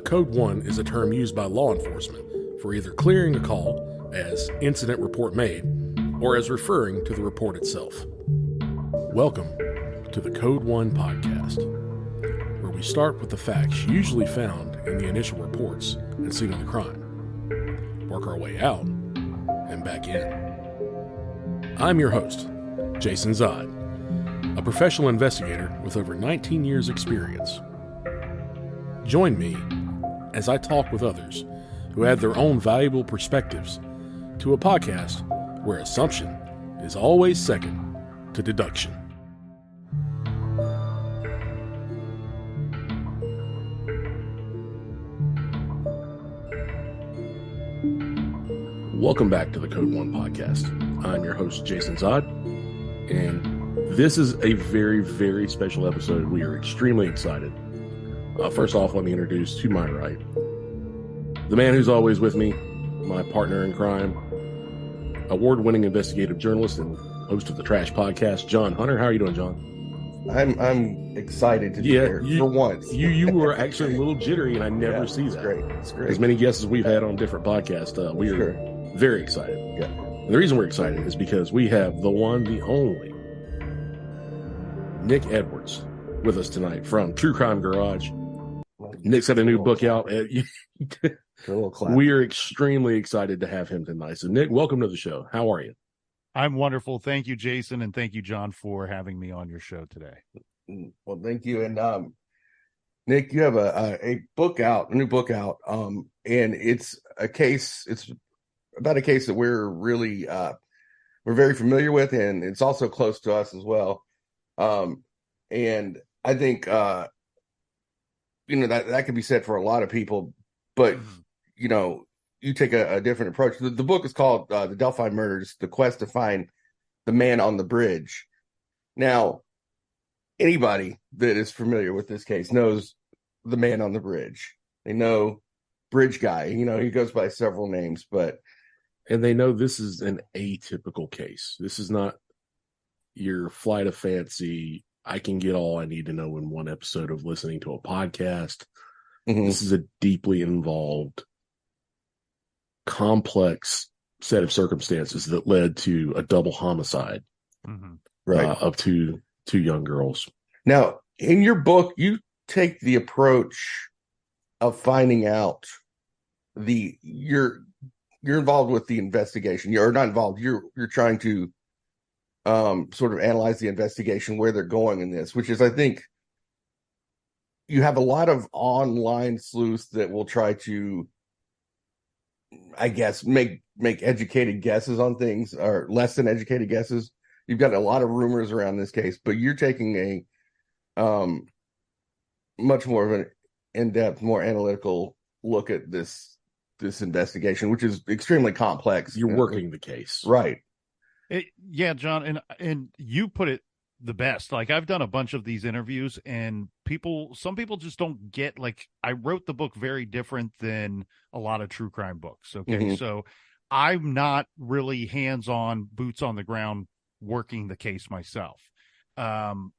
Code 1 is a term used by law enforcement for either clearing a call as incident report made or as referring to the report itself. Welcome to the Code 1 podcast, where we start with the facts usually found in the initial reports and scene of the crime, work our way out, and back in. I'm your host, Jason Zod, a professional investigator with over 19 years' experience. Join me as I talk with others who add their own valuable perspectives to a podcast where assumption is always second to deduction. Welcome back to the Code 1 podcast. I'm your host, Jason Zod, and this is a very, very special episode. We are extremely excited. First off, let me introduce to my right the man who's always with me, my partner in crime, award-winning investigative journalist and host of the Trash Podcast, John Hunter. How are you doing, John? I'm excited to be here for once. You were actually a little jittery, and I never see that. It's great. As many guests as we've had on different podcasts, we are very excited. Yeah. And the reason we're excited is because we have the one, the only, Nic Edwards with us tonight from True Crime Garage. Nick's got a new book out. We are extremely excited to have him tonight. So, Nic, welcome to the show. How are you? I'm wonderful. Thank you, Jason, and thank you, John, for having me on your show today. Well, thank you. And Nic, you have a new book out, and it's about a case that we're really we're very familiar with, and it's also close to us as well. And I think that could be said for a lot of people, but you take a different approach. The book is called The DELPHI Murders: The Quest to Find the Man on the Bridge. Now, anybody that is familiar with this case knows the man on the bridge. They know Bridge Guy. He goes by several names, and they know this is an atypical case. This is not your flight of fancy. I can get all I need to know in one episode of listening to a podcast. Mm-hmm. This is a deeply involved, complex set of circumstances that led to a double homicide, of two young girls. Now, in your book, you take the approach of finding out you're involved with the investigation. You're not involved. You're trying to sort of analyze the investigation, where they're going in this, which is, I think, you have a lot of online sleuths that will try to, I guess, make educated guesses on things, or less than educated guesses. You've got a lot of rumors around this case, but you're taking a much more of an in-depth, more analytical look at this investigation, which is extremely complex. You're working the case. Right. Yeah, John, and you put it the best. Like, I've done a bunch of these interviews, and some people just don't get, like, I wrote the book very different than a lot of true crime books. Okay. Mm-hmm. So I'm not really hands-on, boots on the ground working the case myself.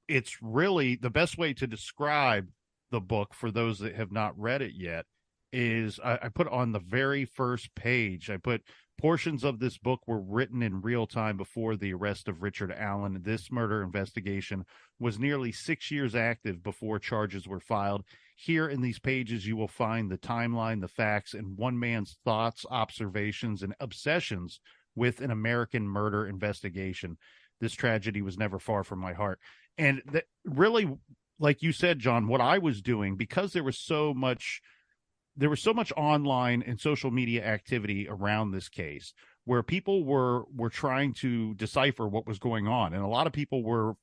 It's really the best way to describe the book for those that have not read it yet is I put on the very first page, I put portions of this book were written in real time before the arrest of Richard Allen. This murder investigation was nearly 6 years active before charges were filed. Here in these pages, you will find the timeline, the facts, and one man's thoughts, observations, and obsessions with an American murder investigation. This tragedy was never far from my heart. And really, like you said, John, what I was doing, because there was so much online and social media activity around this case, where people were trying to decipher what was going on. And a lot of people were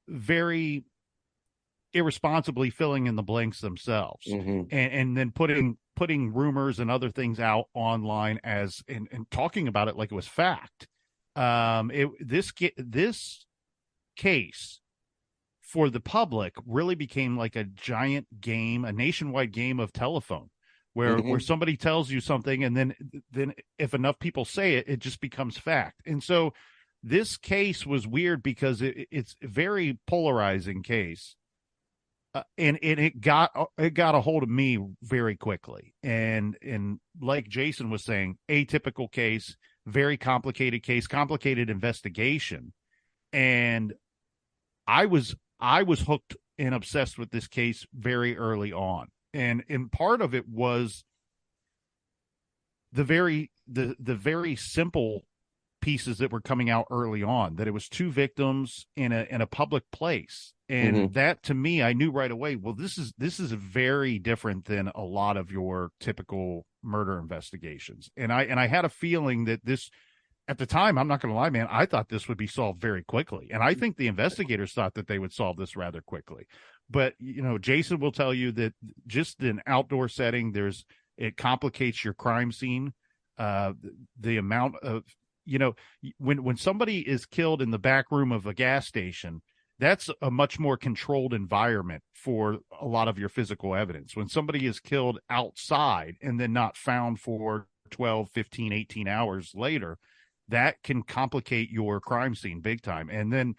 very irresponsibly filling in the blanks themselves, and then putting rumors and other things out online and talking about it like it was fact. This case for the public really became like a giant game, a nationwide game of telephone, where somebody tells you something, and then if enough people say it, it just becomes fact. And so this case was weird because it's a very polarizing case. and it got a hold of me very quickly. And like Jason was saying, atypical case, very complicated case, complicated investigation. And I was hooked and obsessed with this case very early on. And part of it was the very simple pieces that were coming out early on, that it was two victims in a public place. And that, to me, I knew right away, well, this is very different than a lot of your typical murder investigations. And I had a feeling that this, at the time, I'm not going to lie, man, I thought this would be solved very quickly. And I think the investigators thought that they would solve this rather quickly. But, Jason will tell you that just in outdoor setting, it complicates your crime scene. The amount of, when somebody is killed in the back room of a gas station, that's a much more controlled environment for a lot of your physical evidence. When somebody is killed outside and then not found for 12, 15, 18 hours later, that can complicate your crime scene big time. And then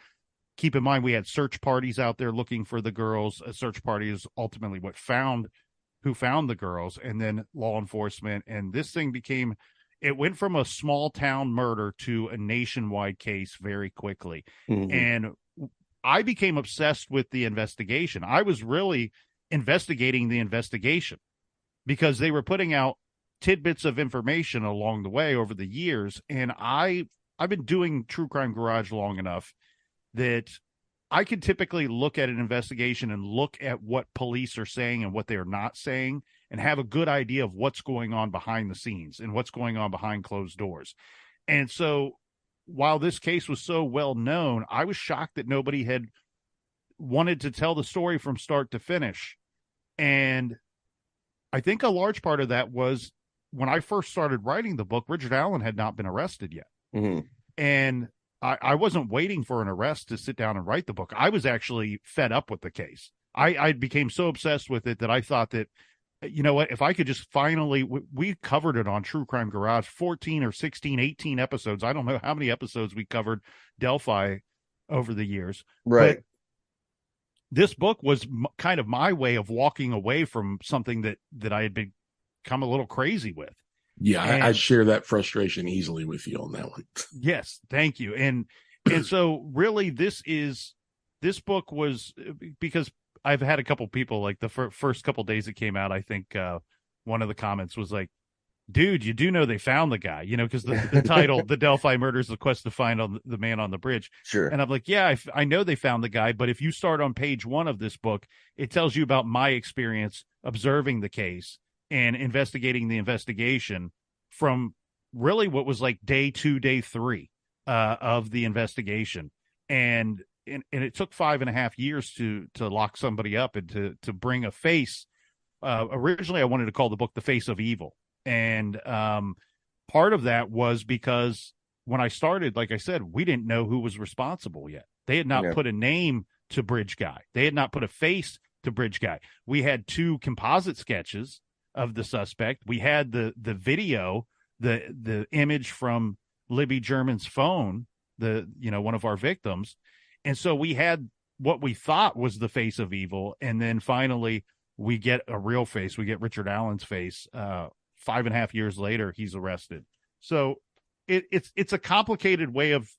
keep in mind, we had search parties out there looking for the girls. A search party is ultimately who found the girls, and then law enforcement. And this thing it went from a small town murder to a nationwide case very quickly. And I became obsessed with the investigation. I was really investigating the investigation because they were putting out tidbits of information along the way over the years. And I've been doing True Crime Garage long enough that I could typically look at an investigation and look at what police are saying and what they're not saying, and have a good idea of what's going on behind the scenes and what's going on behind closed doors. And so while this case was so well known, I was shocked that nobody had wanted to tell the story from start to finish. And I think a large part of that was when I first started writing the book, Richard Allen had not been arrested yet. And I wasn't waiting for an arrest to sit down and write the book. I was actually fed up with the case. I became so obsessed with it that I thought that, you know what, if I could just finally, we covered it on True Crime Garage, 14 or 16, 18 episodes. I don't know how many episodes we covered Delphi over the years. Right. But this book was kind of my way of walking away from something that I had become a little crazy with. Yeah, I share that frustration easily with you on that one. Yes, thank you. And so really this book was, because I've had a couple people, like the first couple days it came out, I think one of the comments was like, dude, you do know they found the guy, because the title, The Delphi Murders, The Quest to Find the Man on the Bridge. Sure. And I'm like, yeah, I know they found the guy, but if you start on page 1 of this book, it tells you about my experience observing the case and investigating the investigation from really what was like day 2, day 3 of the investigation. And it took 5.5 years to lock somebody up and to bring a face. Originally, I wanted to call the book The Face of Evil. And part of that was because when I started, like I said, we didn't know who was responsible yet. They had not put a name to Bridge Guy. They had not put a face to Bridge Guy. We had 2 composite sketches of the suspect. We had the video, the image from Libby German's phone, one of our victims. And so we had what we thought was the face of evil. And then finally we get a real face. We get Richard Allen's face. 5.5 years later, he's arrested. So it's a complicated way of,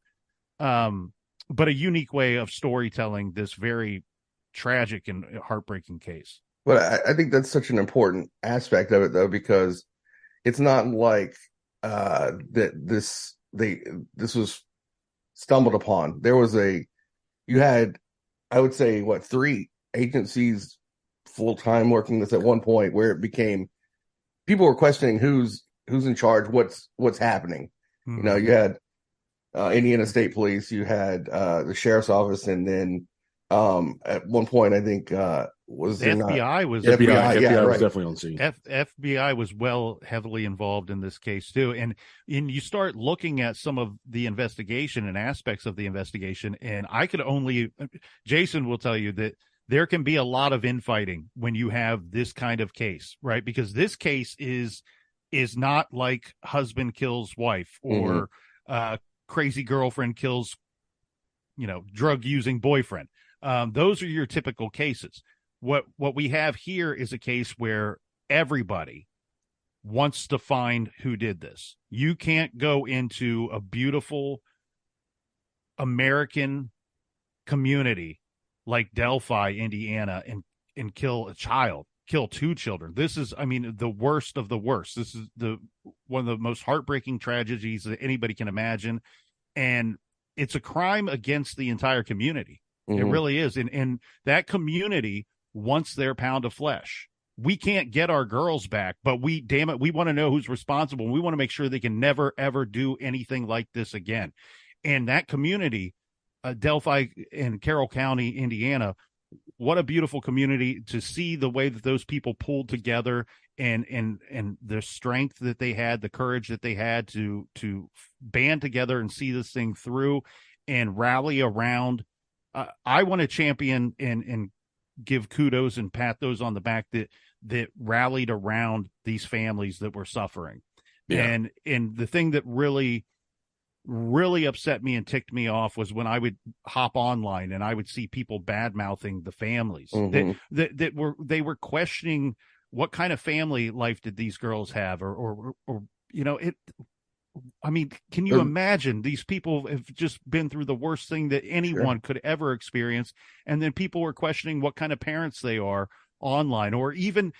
but a unique way of storytelling this very tragic and heartbreaking case. But I think that's such an important aspect of it, though, because it's not like this was stumbled upon. You had, I would say, 3 agencies full time working this at one point, where it became people were questioning who's in charge, what's happening. Mm-hmm. You had Indiana State Police, you had the sheriff's office, and then at one point, I think was the FBI was FBI was definitely on scene. FBI was heavily involved in this case too, and you start looking at some of the investigation and aspects of the investigation, and Jason will tell you that there can be a lot of infighting when you have this kind of case, right? Because this case is not like husband kills wife or crazy girlfriend kills, drug using boyfriend. Those are your typical cases. what we have here is a case where everybody wants to find who did this. You can't go into a beautiful American community like Delphi, Indiana, and kill a child, kill two children. This is, I mean, the worst of the worst. This is one of the most heartbreaking tragedies that anybody can imagine. And it's a crime against the entire community. It really is. And that community wants their pound of flesh. We can't get our girls back, but we want to know who's responsible. We want to make sure they can never, ever do anything like this again. And that community, Delphi and Carroll County, Indiana, what a beautiful community to see the way that those people pulled together and the strength that they had, the courage that they had to band together and see this thing through and rally around. I want to champion and give kudos and pat those on the back that rallied around these families that were suffering. Yeah. And the thing that really upset me and ticked me off was when I would hop online and I would see people bad mouthing the families that were questioning what kind of family life did these girls have or you know, I mean, can you imagine these people have just been through the worst thing that anyone could ever experience. And then people were questioning what kind of parents they are online, or even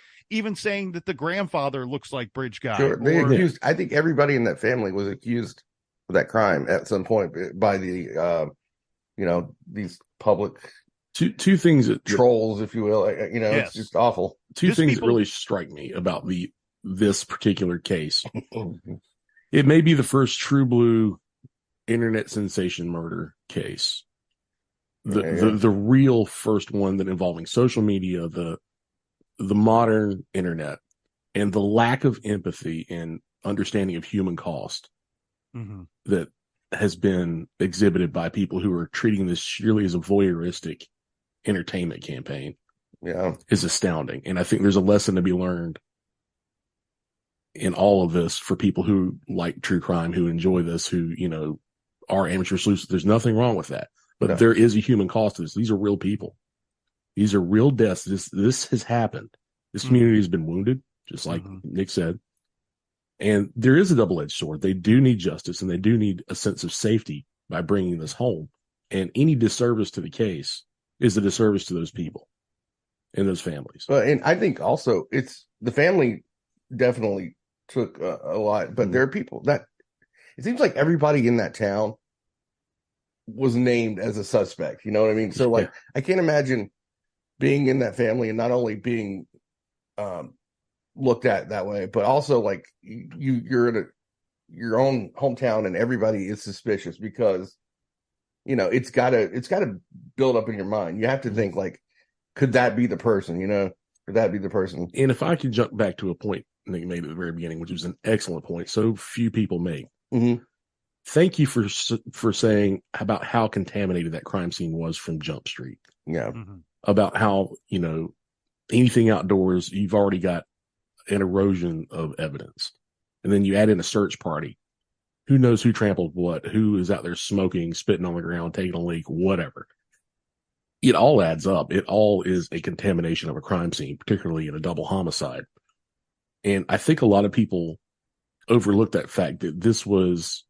saying that the grandfather looks like Bridge Guy. Sure. They accused, I think everybody in that family was accused of that crime at some point by the, you know, these public two things that trolls, if you will. You know, It's just awful. Two things that really strike me about this particular case. It may be the first true blue internet sensation murder case. The real first one that involving social media, the modern internet, and the lack of empathy and understanding of human cost that has been exhibited by people who are treating this surely as a voyeuristic entertainment campaign. Yeah, is astounding. And I think there's a lesson to be learned in all of this for people who like true crime, who enjoy this, who, you know, are amateur sleuths. There's nothing wrong with that. But there is a human cost to this. These are real people. These are real deaths. This has happened. This community has been wounded, just like Nick said. And there is a double-edged sword. They do need justice, and they do need a sense of safety by bringing this home. And any disservice to the case is a disservice to those people and those families. And I think also the family definitely took a lot, but there are people that it seems like everybody in that town was named as a suspect. You know what I mean? So like, I can't imagine being in that family and not only being looked at that way, but also like you're in your own hometown and everybody is suspicious because, you know, it's gotta build up in your mind. You have to think like, could that be the person? You know, could that be the person? And if I could jump back to a point Nick made at the very beginning, which was an excellent point, so few people make. Thank you for saying about how contaminated that crime scene was from Jump Street. Yeah. About how, you know, anything outdoors, you've already got an erosion of evidence. And then you add in a search party. Who knows who trampled what? Who is out there smoking, spitting on the ground, taking a leak, whatever. It all adds up. It all is a contamination of a crime scene, particularly in a double homicide. And I think a lot of people overlook that fact that this was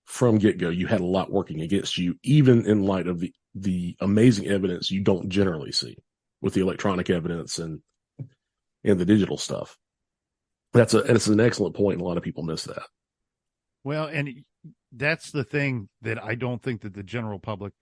from get-go. You had a lot working against you, even in light of the amazing evidence you don't generally see with the electronic evidence and the digital stuff. That's an excellent point. And a lot of people miss that. Well, and that's the thing that I don't think that the general public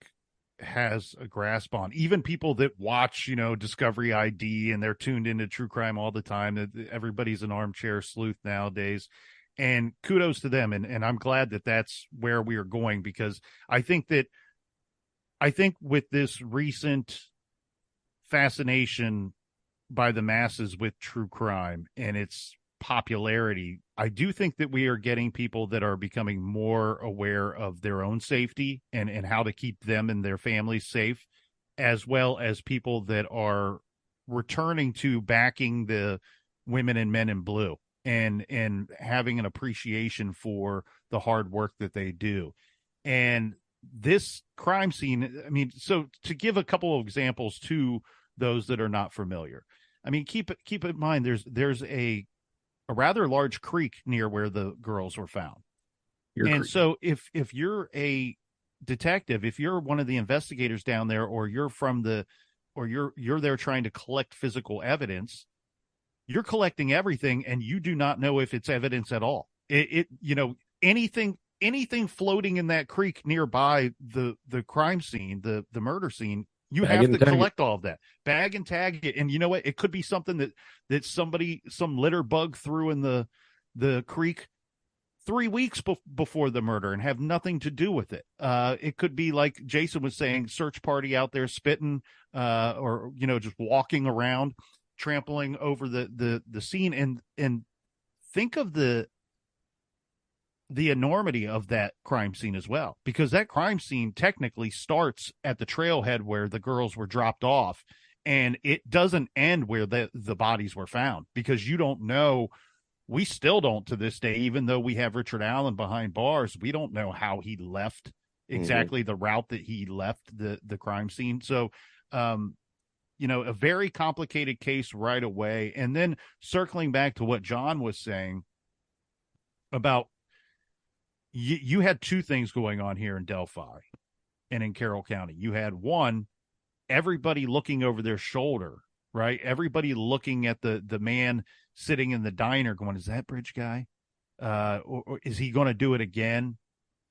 has a grasp on. Even people that watch, you know, Discovery ID and they're tuned into true crime all the time. Everybody's an armchair sleuth nowadays, and kudos to them. And I'm glad that that's where we are going, because I think with this recent fascination by the masses with true crime and its popularity, I do think that we are getting people that are becoming more aware of their own safety and how to keep them and their families safe, as well as people that are returning to backing the women and men in blue and having an appreciation for the hard work that they do. And this crime scene, I mean, so to give a couple of examples to those that are not familiar. I mean, keep in mind, there's a rather large creek near where the girls were found. So if you're a detective, if you're one of the investigators down there, or you're there trying to collect physical evidence, you're collecting everything, and you do not know if it's evidence at all. Anything floating in that creek nearby the crime scene, the murder scene, you have to collect all of that, bag and tag it. And you know what? It could be something that some litter bug threw in the creek 3 weeks before the murder and have nothing to do with it. It could be, like Jason was saying, search party out there spitting, or just walking around, trampling over the scene. And think of the enormity of that crime scene as well, because that crime scene technically starts at the trailhead where the girls were dropped off, and it doesn't end where the bodies were found, because you don't know. We still don't, to this day, even though we have Richard Allen behind bars, we don't know how he left exactly the route that he left the crime scene. So, a very complicated case right away. And then circling back to what John was saying about, you had two things going on here in Delphi and in Carroll County. You had one, everybody looking over their shoulder, right? Everybody looking at the man sitting in the diner going, is that Bridge guy? Or is he going to do it again?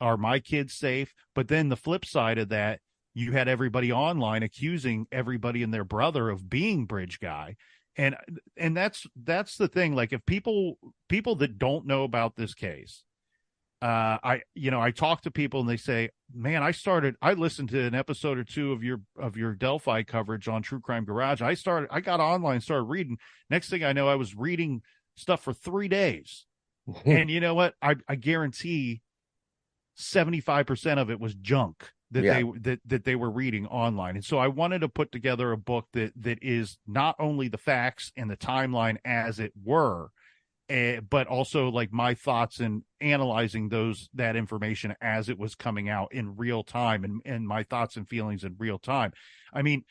Are my kids safe? But then the flip side of that, you had everybody online accusing everybody and their brother of being Bridge guy. And that's the thing. Like, if people that don't know about this case, I talk to people and they say, man, I listened to an episode or two of your Delphi coverage on True Crime Garage. I got online, started reading. Next thing I know, I was reading stuff for 3 days. And you know what? I guarantee 75% of it was junk that they were reading online. And so I wanted to put together a book that is not only the facts and the timeline as it were, but also like my thoughts and analyzing that information as it was coming out in real time, and my thoughts and feelings in real time. I mean,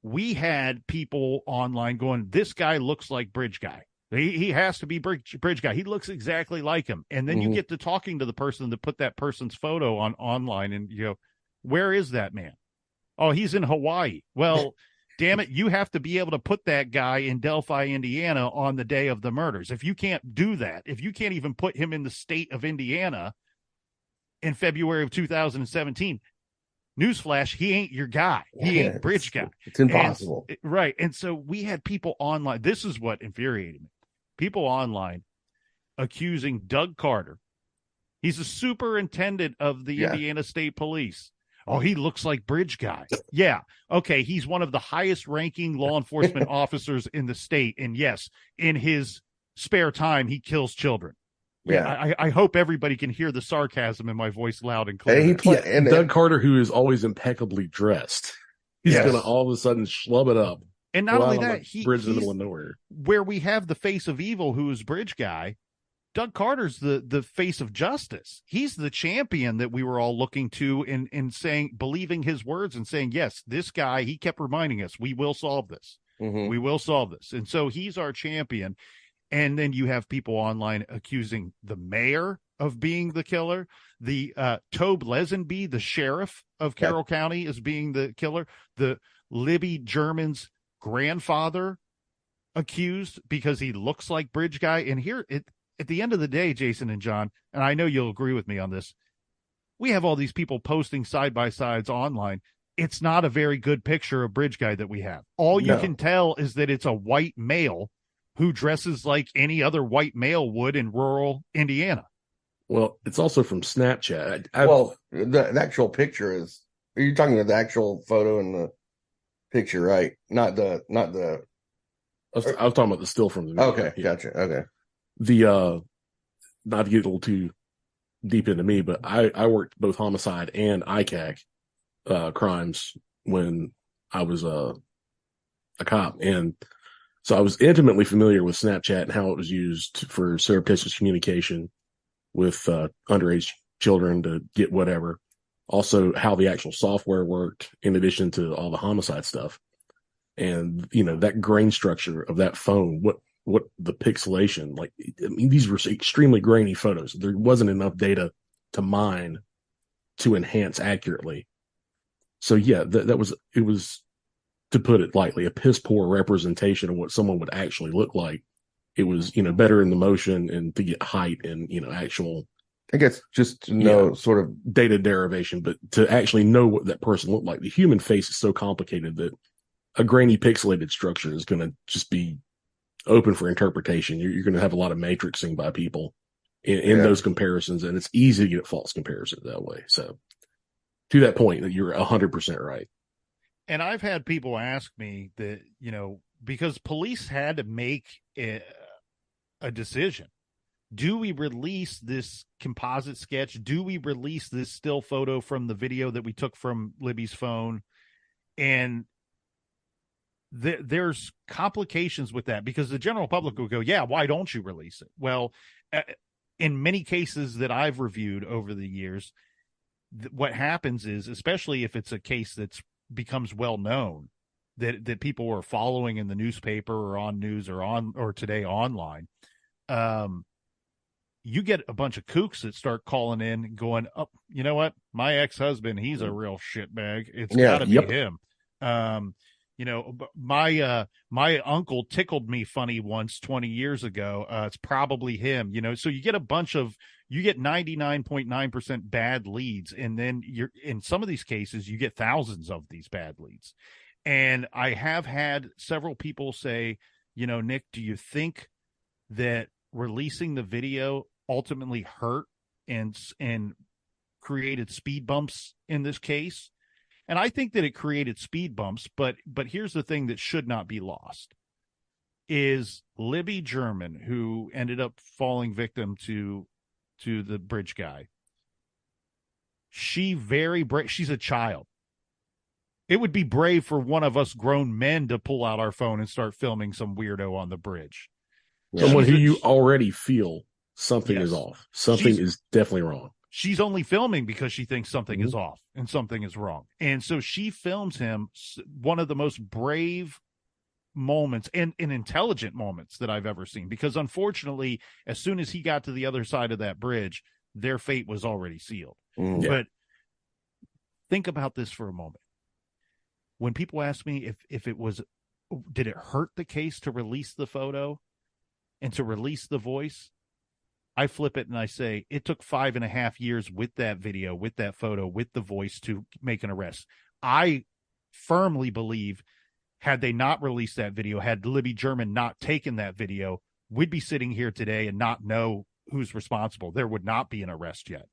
we had people online going, this guy looks like Bridge guy. He has to be Bridge guy. He looks exactly like him. And then you get to talking to the person that put that person's photo online, and where is that man? Oh, he's in Hawaii. Well, damn it, you have to be able to put that guy in Delphi, Indiana on the day of the murders. If you can't do that, if you can't even put him in the state of Indiana in February of 2017, newsflash, he ain't your guy. He ain't Bridge guy. It's impossible. Right. And so we had people online. This is what infuriated me. People online accusing Doug Carter. He's a superintendent of the Indiana State Police. Oh, he looks like Bridge guy. Yeah. Okay. He's one of the highest ranking law enforcement officers in the state. And yes, in his spare time, he kills children. Yeah. I hope everybody can hear the sarcasm in my voice loud and clear. And Doug Carter, who is always impeccably dressed, he's going to all of a sudden schlub it up. And not only that, Bridge in the middle of nowhere. Where we have the face of evil, who is Bridge guy, Doug Carter's the face of justice. He's the champion that we were all looking to in saying, believing his words and saying, yes, this guy, he kept reminding us, we will solve this. We will solve this. And so he's our champion. And then you have people online accusing the mayor of being the killer. The Tobe Lesenby, the sheriff of Carroll County, is being the killer. The Libby German's grandfather accused because he looks like Bridge guy. And here, at the end of the day, Jason and John, and I know you'll agree with me on this, we have all these people posting side-by-sides online. It's not a very good picture of Bridge guy that we have. All you can tell is that it's a white male who dresses like any other white male would in rural Indiana. Well, it's also from Snapchat. The actual picture is, are you talking about the actual photo and the picture, right? Not the I was talking about the still from the movie. Okay, gotcha. Okay. The not to get a little too deep into me, but I worked both homicide and ICAC crimes when I was a cop, and so I was intimately familiar with Snapchat and how it was used for surreptitious communication with underage children to get whatever. Also, how the actual software worked, in addition to all the homicide stuff. And, that grain structure of that phone, what the pixelation, like, I mean, these were extremely grainy photos. There wasn't enough data to mine to enhance accurately. So yeah, it was, to put it lightly, a piss poor representation of what someone would actually look like. It was, better in the motion and to get height and, actual, I guess, just to know sort of data derivation, but to actually know what that person looked like. The human face is so complicated that a grainy pixelated structure is going to just be open for interpretation. You're going to have a lot of matrixing by people in those comparisons, and it's easy to get false comparisons that way. So to that point, that you're 100% right. And I've had people ask me that, because police had to make a decision. Do we release this composite sketch? Do we release this still photo from the video that we took from Libby's phone? And there's complications with that, because the general public will go, yeah, why don't you release it? Well, in many cases that I've reviewed over the years, what happens is, especially if it's a case that's becomes well known, that people are following in the newspaper or on news or today online, you get a bunch of kooks that start calling in and going, oh, you know what? My ex-husband, he's a real shitbag. It's got to be him. My uncle tickled me funny once 20 years ago. It's probably him, so you get 99.9% bad leads. And then in some of these cases, you get thousands of these bad leads. And I have had several people say, Nick, do you think that releasing the video ultimately hurt and created speed bumps in this case? And I think that it created speed bumps, but here's the thing that should not be lost is Libby German, who ended up falling victim to the bridge guy. She's a child. It would be brave for one of us grown men to pull out our phone and start filming some weirdo on the bridge. Someone who you already feel something is off. Something is definitely wrong. She's only filming because she thinks something is off and something is wrong. And so she films him, one of the most brave moments and intelligent moments that I've ever seen, because unfortunately, as soon as he got to the other side of that bridge, their fate was already sealed. But think about this for a moment. When people ask me if it was, did it hurt the case to release the photo and to release the voice? I flip it and I say, it took 5.5 years with that video, with that photo, with the voice to make an arrest. I firmly believe, had they not released that video, had Libby German not taken that video, we'd be sitting here today and not know who's responsible. There would not be an arrest yet.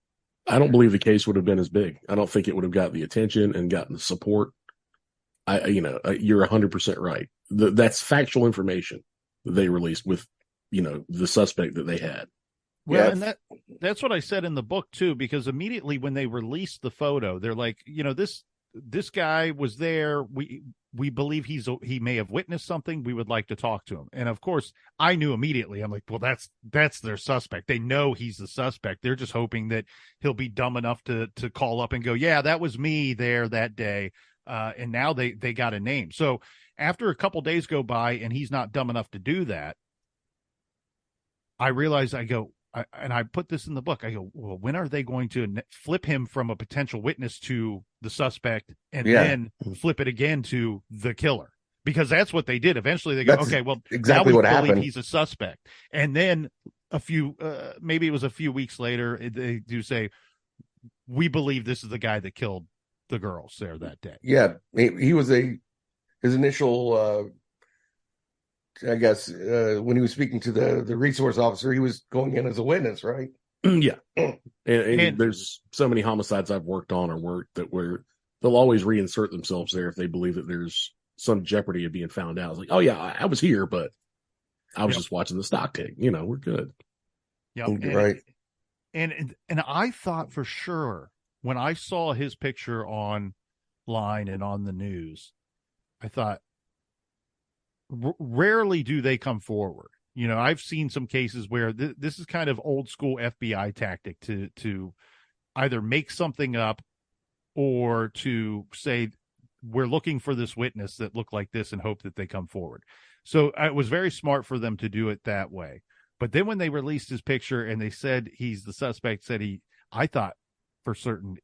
I don't believe the case would have been as big. I don't think it would have got the attention and gotten the support. You're 100% right. That's factual information that they released with, the suspect that they had. Well, and that's what I said in the book too, because immediately when they released the photo, they're like, this guy was there. We believe he may have witnessed something. We would like to talk to him. And of course, I knew immediately. I'm like, well, that's their suspect. They know he's the suspect. They're just hoping that he'll be dumb enough to call up and go, yeah, that was me there that day. And now they got a name. So after a couple days go by and he's not dumb enough to do that, I realize and I put this in the book. I go, well, when are they going to flip him from a potential witness to the suspect and then flip it again to the killer? Because that's what they did. Eventually they go, okay, well, exactly now we what believe happened. He's a suspect. And then maybe it was a few weeks later, they do say, we believe this is the guy that killed the girls there that day. Yeah. He was his initial, I guess, when he was speaking to the resource officer, he was going in as a witness, right? Yeah. And there's so many homicides I've worked on or worked that where they'll always reinsert themselves there if they believe that there's some jeopardy of being found out. It's like, oh yeah, I was here, but I was just watching the stock tick. We're good. Yeah. Right. And I thought for sure when I saw his picture online and on the news, I thought, rarely do they come forward. I've seen some cases where this is kind of old school FBI tactic to either make something up or to say we're looking for this witness that looked like this and hope that they come forward. So it was very smart for them to do it that way. But then when they released his picture and they said he's the suspect, I thought for certain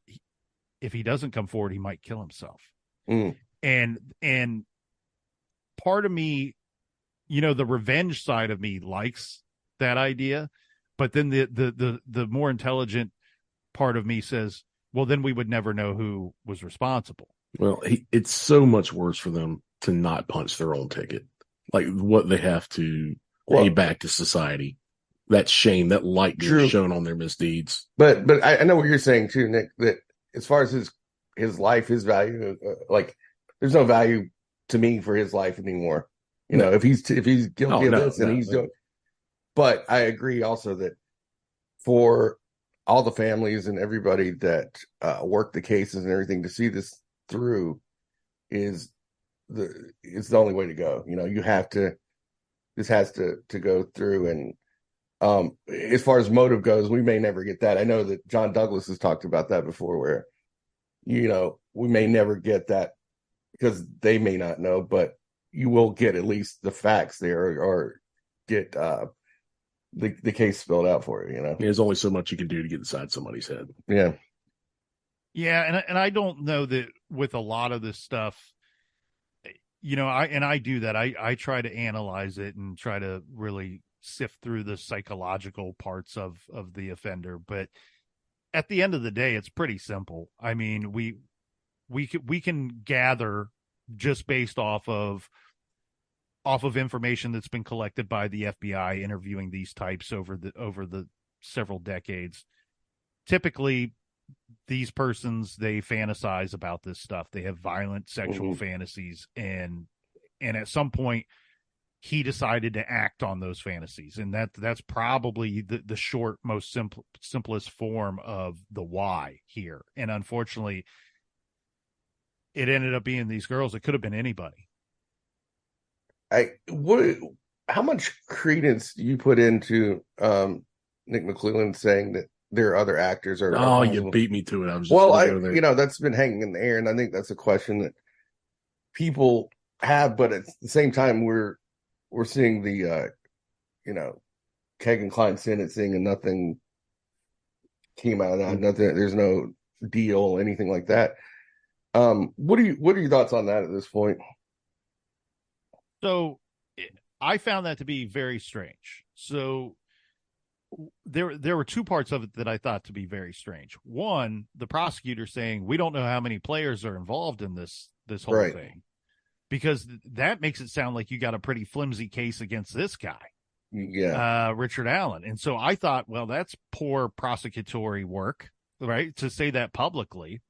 if he doesn't come forward, he might kill himself. And part of me, the revenge side of me likes that idea, but then the more intelligent part of me says, well, then we would never know who was responsible. Well, it's so much worse for them to not punch their own ticket. Like what they have to pay back to society. That shame, that light being shown on their misdeeds. But I know what you're saying too, Nick, that as far as his life, his value, like there's no value to me for his life anymore. If he's guilty of this and he's doing. But I agree also that for all the families and everybody that work the cases and everything, to see this through is the only way to go. This has to go through. And as far as motive goes, we may never get that. I know that John Douglas has talked about that before, where we may never get that because they may not know, but you will get at least the facts there, or get the case spelled out for you. There's only so much you can do to get inside somebody's head. Yeah. And I don't know that with a lot of this stuff, I do that. I try to analyze it and try to really sift through the psychological parts of the offender. But at the end of the day, it's pretty simple. I mean, we can gather just based off of information that's been collected by the FBI interviewing these types over the several decades. Typically, these persons, they fantasize about this stuff. They have violent sexual fantasies, and at some point he decided to act on those fantasies, and that's probably the short, most simplest form of the why here. And unfortunately, it ended up being these girls. It could have been anybody. How much credence do you put into Nick McClellan saying that there are other actors? You beat me to it. I was just that's been hanging in the air, and I think that's a question that people have. But at the same time, we're seeing the Kagan Klein sentencing, and nothing came out of that. Nothing. There's no deal, anything like that. What are your thoughts on that at this point? So I found that to be very strange. So there were two parts of it that I thought to be very strange. One, the prosecutor saying, we don't know how many players are involved in this whole thing, because that makes it sound like you got a pretty flimsy case against this guy. Yeah. Richard Allen. And so I thought, well, that's poor prosecutory work, right? To say that publicly.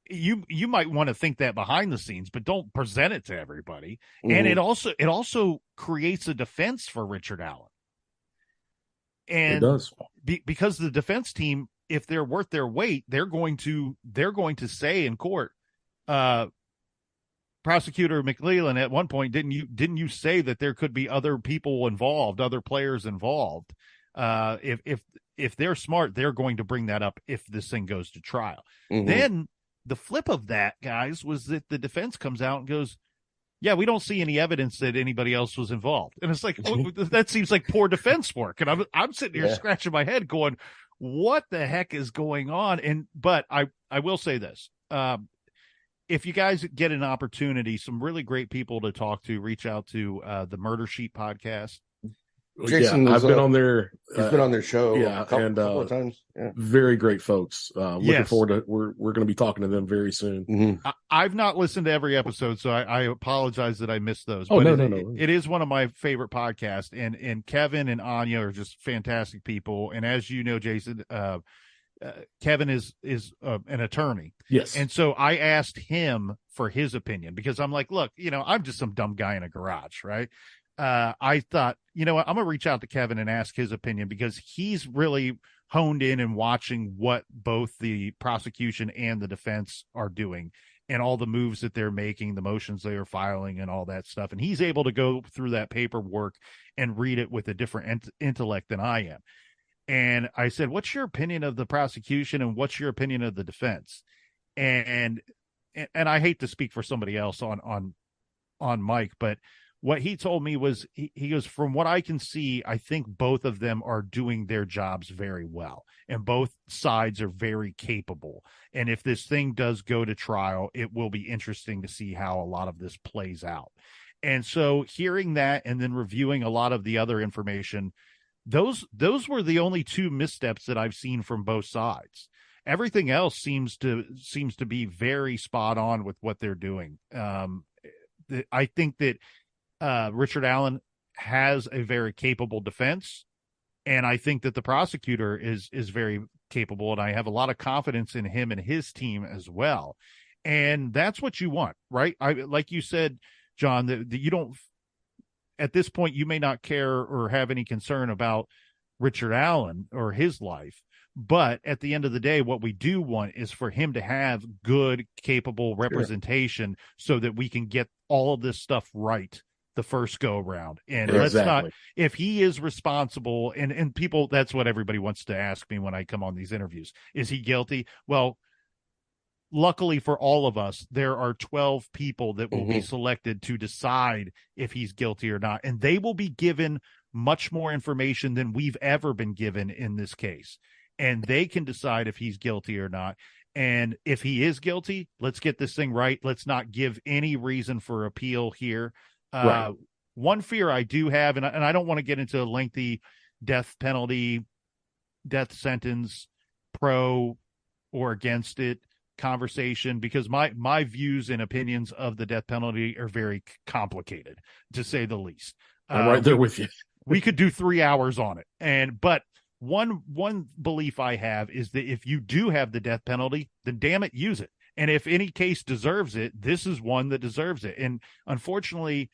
You might want to think that behind the scenes, but don't present it to everybody. And it also creates a defense for Richard Allen. And it does. Because the defense team, if they're worth their weight, they're going to say in court, Prosecutor McClellan, at one point, didn't you say that there could be other people involved, other players involved? If they're smart, they're going to bring that up if this thing goes to trial. Then the flip of that, guys, was that the defense comes out and goes, yeah, we don't see any evidence that anybody else was involved. And it's like, that seems like poor defense work. And I'm sitting here scratching my head going, what the heck is going on? But I will say this. If you guys get an opportunity, some really great people to talk to, reach out to the Murder Sheet podcast. Jason, I've been on their. He's been on their show a couple of times. Yeah. Very great folks. Looking forward to. We're going to be talking to them very soon. I've not listened to every episode, so I apologize that I missed those. Oh, but no. It is one of my favorite podcasts, and Kevin and Anya are just fantastic people. And as you know, Jason, Kevin is an attorney. Yes. And so I asked him for his opinion, because I'm like, look, I'm just some dumb guy in a garage, right? I thought, I'm going to reach out to Kevin and ask his opinion, because he's really honed in and watching what both the prosecution and the defense are doing and all the moves that they're making, the motions they are filing and all that stuff. And he's able to go through that paperwork and read it with a different intellect than I am. And I said, what's your opinion of the prosecution and what's your opinion of the defense? And and I hate to speak for somebody else on Mike, but what he told me was he goes, from what I can see, I think both of them are doing their jobs very well, and both sides are very capable. And if this thing does go to trial, it will be interesting to see how a lot of this plays out. And so hearing that and then reviewing a lot of the other information, those were the only two missteps that I've seen from both sides. Everything else seems to be very spot on with what they're doing. I think that Richard Allen has a very capable defense, and I think that the prosecutor is very capable, and I have a lot of confidence in him and his team as well. And that's what you want, right? Like you said, John, that you don't, at this point, you may not care or have any concern about Richard Allen or his life. But at the end of the day, what we do want is for him to have good, capable representation so that we can get all of this stuff right the first go around. And let's not, if he is responsible, and people, that's what everybody wants to ask me when I come on these interviews. Is he guilty? Well, luckily for all of us, there are 12 people that will be selected to decide if he's guilty or not. And they will be given much more information than we've ever been given in this case. And they can decide if he's guilty or not. And if he is guilty, let's get this thing right. Let's not give any reason for appeal here. Right. One fear I do have, and I don't want to get into a lengthy death penalty, death sentence, pro or against it conversation, because my views and opinions of the death penalty are very complicated, to say the least. I'm right there with you. We could do 3 hours on it. But one belief I have is that if you do have the death penalty, then damn it, use it. And if any case deserves it, this is one that deserves it. And unfortunately,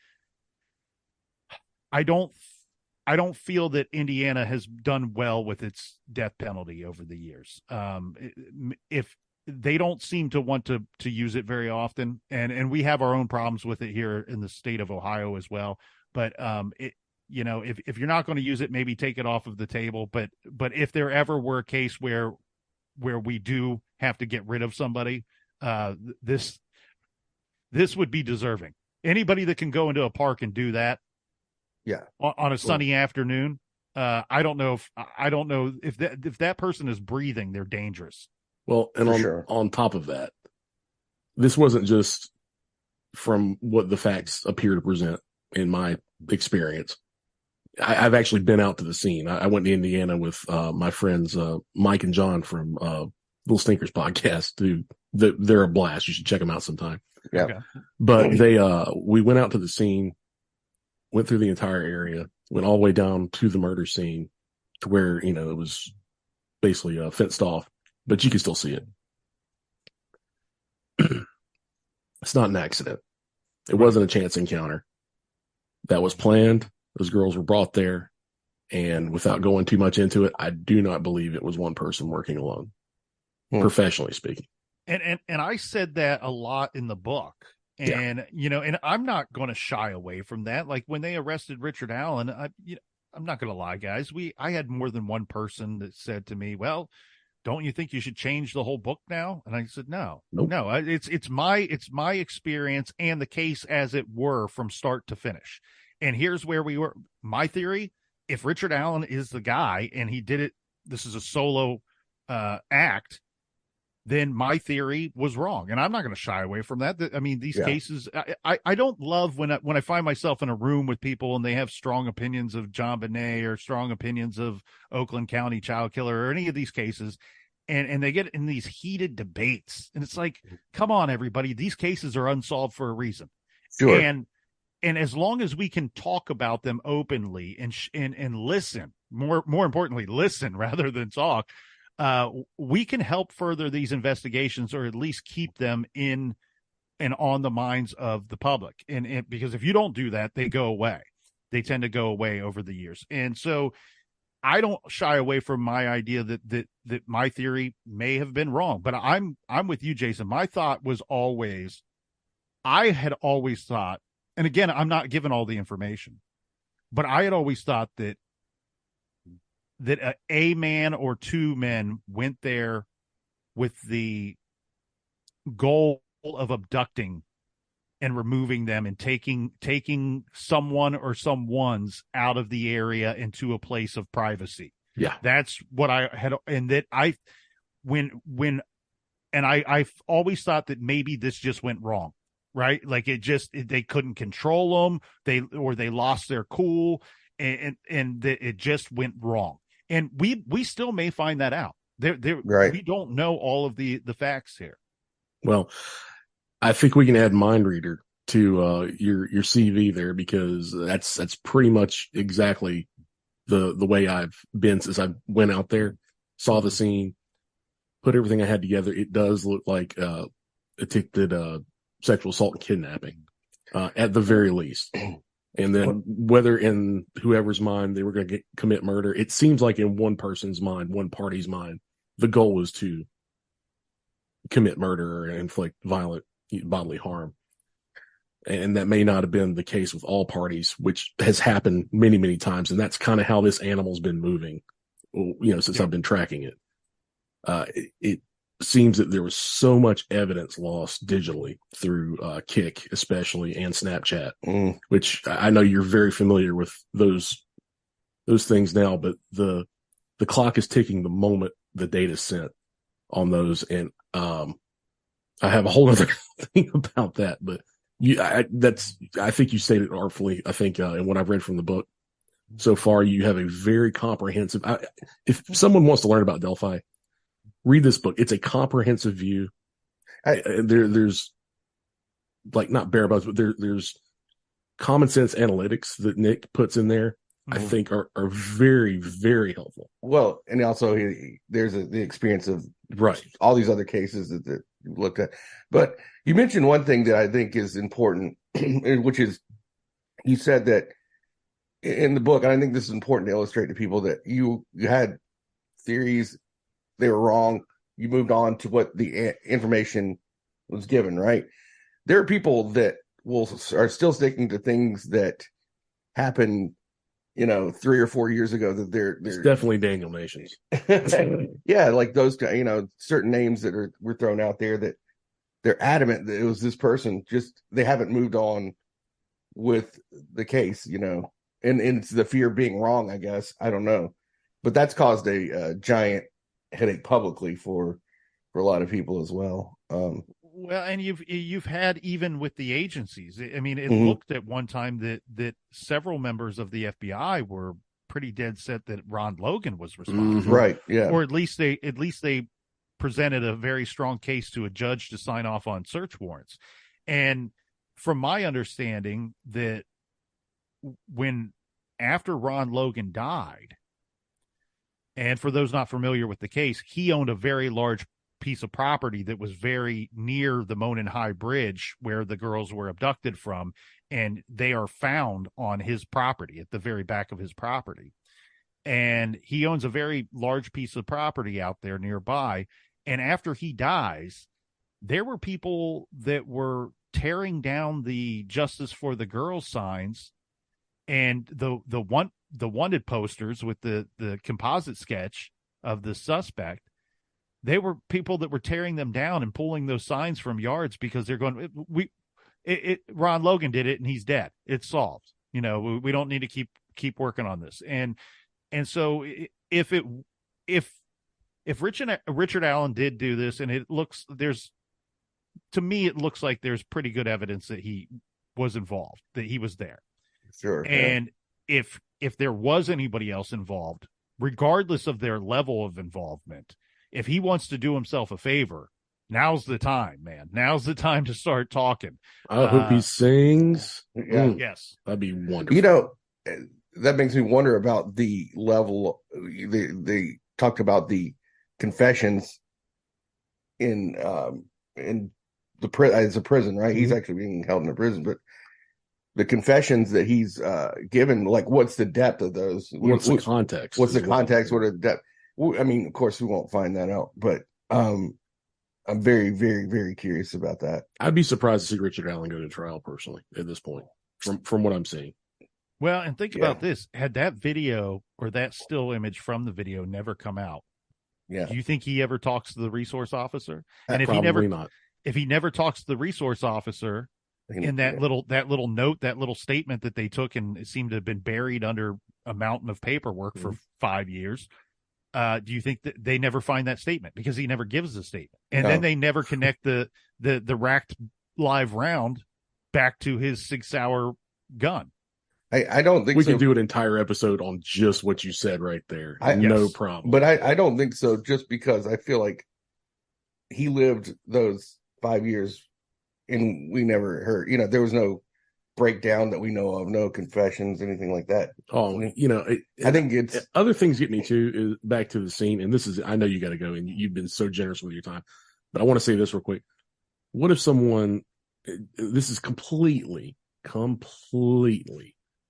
I don't feel that Indiana has done well with its death penalty over the years. If they don't seem to want to use it very often, and we have our own problems with it here in the state of Ohio as well. But if you're not going to use it, maybe take it off of the table. But if there ever were a case where we do have to get rid of somebody, this would be deserving. Anybody that can go into a park and do that, on a sunny afternoon, I don't know if that person is breathing, they're dangerous. Well, and on top of that, this wasn't just from what the facts appear to present in my experience. I've actually been out to the scene. I went to Indiana with my friends Mike and John from Little Stinkers podcast. They're a blast. You should check them out sometime. Yeah. Okay. But we went out to the scene, went through the entire area, went all the way down to the murder scene, to where it was basically fenced off, but you can still see it. It's not an accident. It wasn't a chance encounter. That was planned. Those girls were brought there, and without going too much into it, I do not believe it was one person working alone, professionally speaking. And I said that a lot in the book, and and I'm not going to shy away from that. Like when they arrested Richard Allen, I'm not going to lie, guys. I had more than one person that said to me, "Well, don't you think you should change the whole book now?" And I said, "No, no. It's my experience and the case as it were from start to finish." And here's where we were. My theory: if Richard Allen is the guy and he did it, this is a solo act, then my theory was wrong. And I'm not going to shy away from that. I mean, these cases, I don't love when I find myself in a room with people and they have strong opinions of John Bonet or strong opinions of Oakland County child killer or any of these cases. And they get in these heated debates. And it's like, come on, everybody. These cases are unsolved for a reason. Sure. And as long as we can talk about them openly and listen, more importantly, listen rather than talk, we can help further these investigations, or at least keep them in and on the minds of the public. And because if you don't do that, they go away. They tend to go away over the years. And so I don't shy away from my idea that my theory may have been wrong, but I'm with you, Jason. My thought was always, I had always thought, and again, I'm not given all the information, but I had always thought that a man or two men went there with the goal of abducting and removing them and taking someone or someone's out of the area into a place of privacy. Yeah. That's what I had. And that I always thought that maybe this just went wrong, right? Like they couldn't control them. They lost their cool and that it just went wrong. And we still may find that out. Right. We don't know all of the facts here. Well, I think we can add Mind Reader to your CV there, because that's pretty much exactly the way I've been since I went out there, saw the scene, put everything I had together. It does look like attempted sexual assault and kidnapping at the very least. And then whether in whoever's mind they were going to commit murder, it seems like in one person's mind, one party's mind, the goal was to commit murder or inflict violent bodily harm. And that may not have been the case with all parties, which has happened many, many times. And that's kind of how this animal's been moving, since I've been tracking it. It seems that there was so much evidence lost digitally through Kik, especially, and Snapchat, which I know you're very familiar with those things now, but the clock is ticking the moment the data is sent on those. And I have a whole other thing about that, but I think you stated artfully. I think in what I've read from the book so far, you have a very comprehensive. If someone wants to learn about Delphi, read this book. It's a comprehensive view. There's like not bare bones, but there's common sense analytics that Nic puts in there. I think are very, very helpful. Well, and also there's the experience of all these other cases that you looked at. But you mentioned one thing that I think is important, which is you said that in the book, and I think this is important to illustrate to people, that you had theories, they were wrong. You moved on to what the information was given, right? There are people that are still sticking to things that happened 3 or 4 years ago, that they're definitely Daniel Nations. Yeah, like those, certain names that were thrown out there that they're adamant that it was this person. Just they haven't moved on with the case, and it's the fear of being wrong, I guess. I don't know, but that's caused a giant headache publicly for a lot of people as well. Well, and you've had, even with the agencies, I mean, it looked at one time that several members of the FBI were pretty dead set that Ron Logan was responsible. Right. Yeah. Or at least they presented a very strong case to a judge to sign off on search warrants. And from my understanding, that after Ron Logan died, and for those not familiar with the case, he owned a very large piece of property that was very near the Monon High Bridge where the girls were abducted from, and they are found on his property, at the very back of his property. And he owns a very large piece of property out there nearby. And after he dies, there were people that were tearing down the Justice for the Girls signs and the wanted posters with the composite sketch of the suspect. They were people that were tearing them down and pulling those signs from yards because they're going, Ron Logan did it and he's dead. It's solved. We don't need to keep working on this. And so if Richard Allen did do this, and it looks like there's pretty good evidence that he was involved, that he was there. Sure. And if there was anybody else involved, regardless of their level of involvement, if he wants to do himself a favor, now's the time, man. Now's the time to start talking. I hope he sings. Yeah. Yes. That'd be wonderful. That makes me wonder about the level. They talked about the confessions in the it's a prison, right? He's actually being held in a prison, but the confessions that he's given, like, what's the depth of those? What's the context? What's the context? What are the depth? I mean, of course, we won't find that out, but I'm very, very, very curious about that. I'd be surprised to see Richard Allen go to trial personally at this point, from what I'm seeing. Well, and think about this: had that video or that still image from the video never come out, do you think he ever talks to the resource officer? And if Probably not. if he never talks to the resource officer in that little note, that little statement that they took, and it seemed to have been buried under a mountain of paperwork for 5 years, do you think that they never find that statement because he never gives a statement, and then they never connect the racked live round back to his Sig Sauer gun? I don't think we so. can do an entire episode on just what you said right there. No problem. But I don't think so, just because I feel like he lived those 5 years and we never heard, there was no breakdown that we know of, no confessions, anything like that. Oh, I think it's other things get me too, is back to the scene. And this is, I know you got to go and you've been so generous with your time, but I want to say this real quick. What if someone, this is completely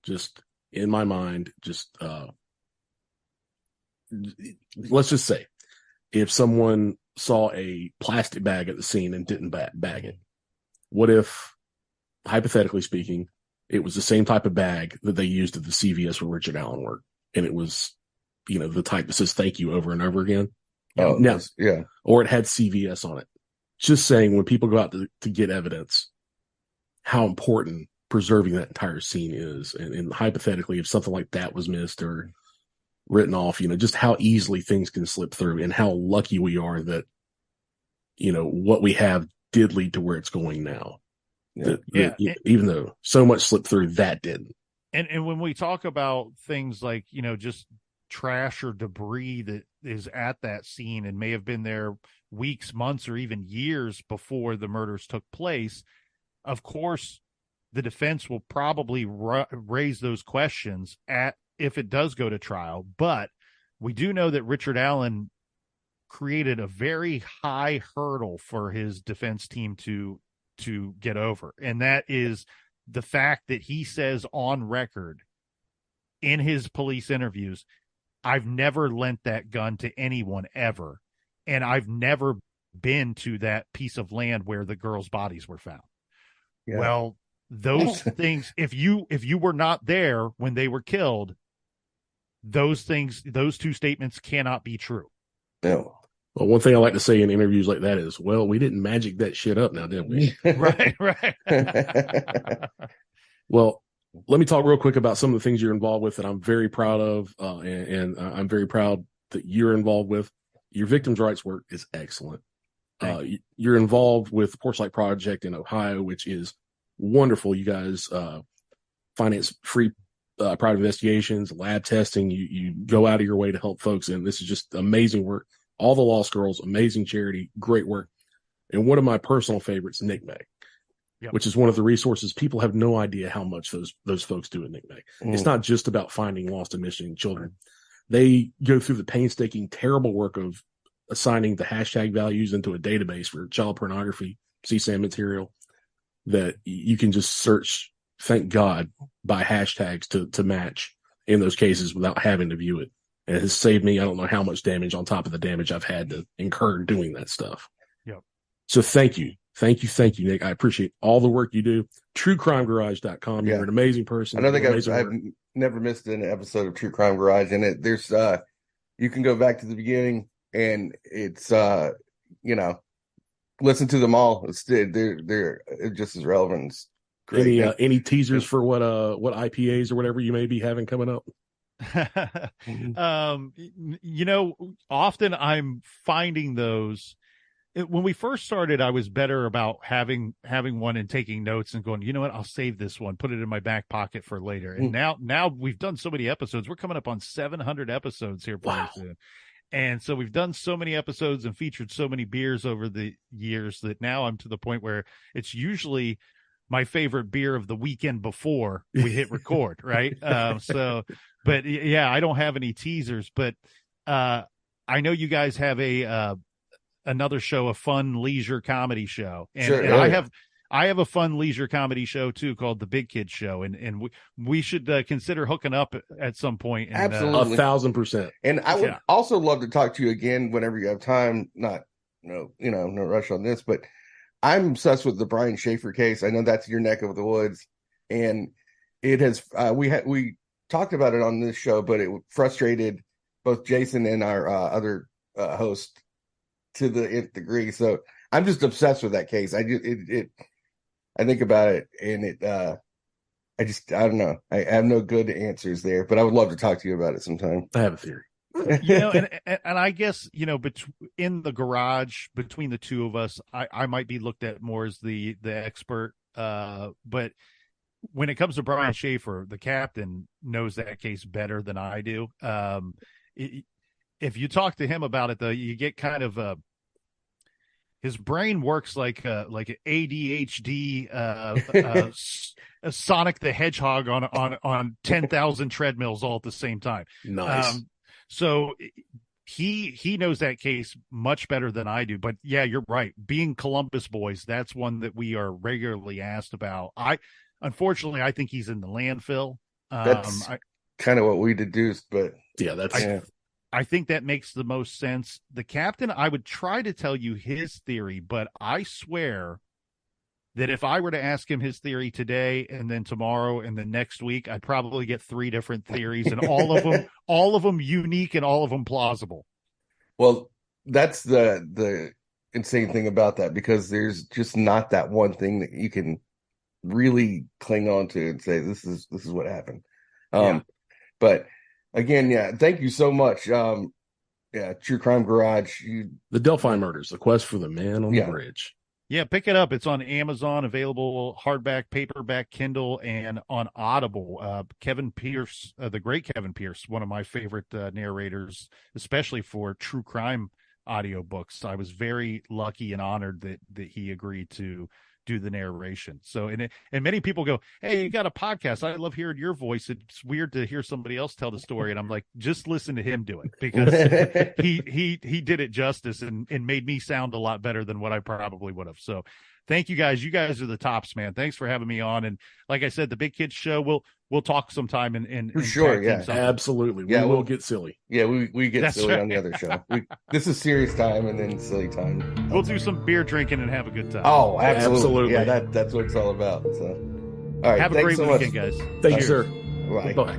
just in my mind, just let's just say if someone saw a plastic bag at the scene and didn't bag it, what if, hypothetically speaking, it was the same type of bag that they used at the CVS where Richard Allen worked, and it was, the type that says thank you over and over again? Or Or it had CVS on it. Just saying, when people go out to get evidence, how important preserving that entire scene is, and hypothetically, if something like that was missed or written off, just how easily things can slip through, and how lucky we are that, what we have did lead to where it's going now. Even though so much slipped through, that didn't. And when we talk about things like, just trash or debris that is at that scene and may have been there weeks, months, or even years before the murders took place, of course, the defense will probably raise those questions if it does go to trial. But we do know that Richard Allen created a very high hurdle for his defense team to get over. And that is the fact that he says on record in his police interviews, I've never lent that gun to anyone ever. And I've never been to that piece of land where the girls' bodies were found. Yeah. Well, those things, if you were not there when they were killed, those two statements cannot be true. No. Well, one thing I like to say in interviews like that is, well, we didn't magic that shit up now, did we? Right. Well, let me talk real quick about some of the things you're involved with that I'm very proud of, and I'm very proud that you're involved with. Your victims' rights work is excellent. You're involved with the Porch Light Project in Ohio, which is wonderful. You guys finance free private investigations, lab testing. You go out of your way to help folks, and this is just amazing work. All the Lost Girls, amazing charity, great work. And one of my personal favorites, NCMEC, which is one of the resources. People have no idea how much those folks do at NCMEC. It's not just about finding lost and missing children. They go through the painstaking, terrible work of assigning the hashtag values into a database for child pornography, CSAM material that you can just search, thank God, by hashtags to match in those cases without having to view it. And it has saved me, I don't know how much damage on top of the damage I've had to incur doing that stuff. Yep. So thank you, Nic. I appreciate all the work you do. TrueCrimeGarage.com. You're an amazing person. I don't think I've never missed an episode of True Crime Garage, and there's you can go back to the beginning, and it's listen to them all. They're just as relevant. It's great. Any teasers for what IPAs or whatever you may be having coming up? Often I'm finding those. When we first started, I was better about having one and taking notes and going, you know what, I'll save this one, put it in my back pocket for later. And now we've done so many episodes. We're coming up on 700 episodes here pretty soon. And so we've done so many episodes and featured so many beers over the years that now I'm to the point where it's usually my favorite beer of the weekend before we hit record. Right. But yeah, I don't have any teasers, but I know you guys have another show, a fun leisure comedy show. And I have a fun leisure comedy show too called The Big Kid Show. And we should consider hooking up at some point. And, absolutely. 1,000%. And I would also love to talk to you again whenever you have time. No rush on this, but I'm obsessed with the Brian Schaefer case. I know that's your neck of the woods, and it has, we talked about it on this show, but it frustrated both Jason and our other host to the nth degree. So I'm just obsessed with that case. I think about it, and I don't know. I have no good answers there, but I would love to talk to you about it sometime. I have a theory. And I guess, in the garage between the two of us, I might be looked at more as the expert. But when it comes to Brian Schaefer, the captain knows that case better than I do. If you talk to him about it, though, you get kind of his brain works like an ADHD, a Sonic the Hedgehog on 10,000 treadmills all at the same time. Nice. So he knows that case much better than I do. But yeah, you're right. Being Columbus boys, that's one that we are regularly asked about. Unfortunately, I think he's in the landfill. That's kind of what we deduced, but yeah, I think that makes the most sense. The captain, I would try to tell you his theory, but I swear that if I were to ask him his theory today and then tomorrow and then next week, I'd probably get 3 different theories, and all of them unique and all of them plausible. Well, that's the insane thing about that, because there's just not that one thing that you can really cling on to and say this is what happened. But again, thank you so much. True Crime Garage. The Delphi Murders, the quest for the man on the bridge. Yeah, pick it up. It's on Amazon, available hardback, paperback, Kindle, and on Audible. Kevin Pierce, the great Kevin Pierce, one of my favorite narrators, especially for true crime audiobooks. I was very lucky and honored that he agreed to do the narration. So, and many people go, "Hey, you got a podcast? I love hearing your voice. It's weird to hear somebody else tell the story." And I'm like, just listen to him do it, because he did it justice and made me sound a lot better than what I probably would have. So thank you guys. You guys are the tops, man. Thanks for having me on. And like I said, the Big Kids Show, we'll talk sometime and for sure. Yeah, absolutely. We will get silly. Yeah, we get silly on the other show. This is serious time and then silly time. We'll do some beer drinking and have a good time. Oh, absolutely. Yeah, that's what it's all about. So, all right. Have a great weekend, guys. Thank you, sir. Bye. Bye.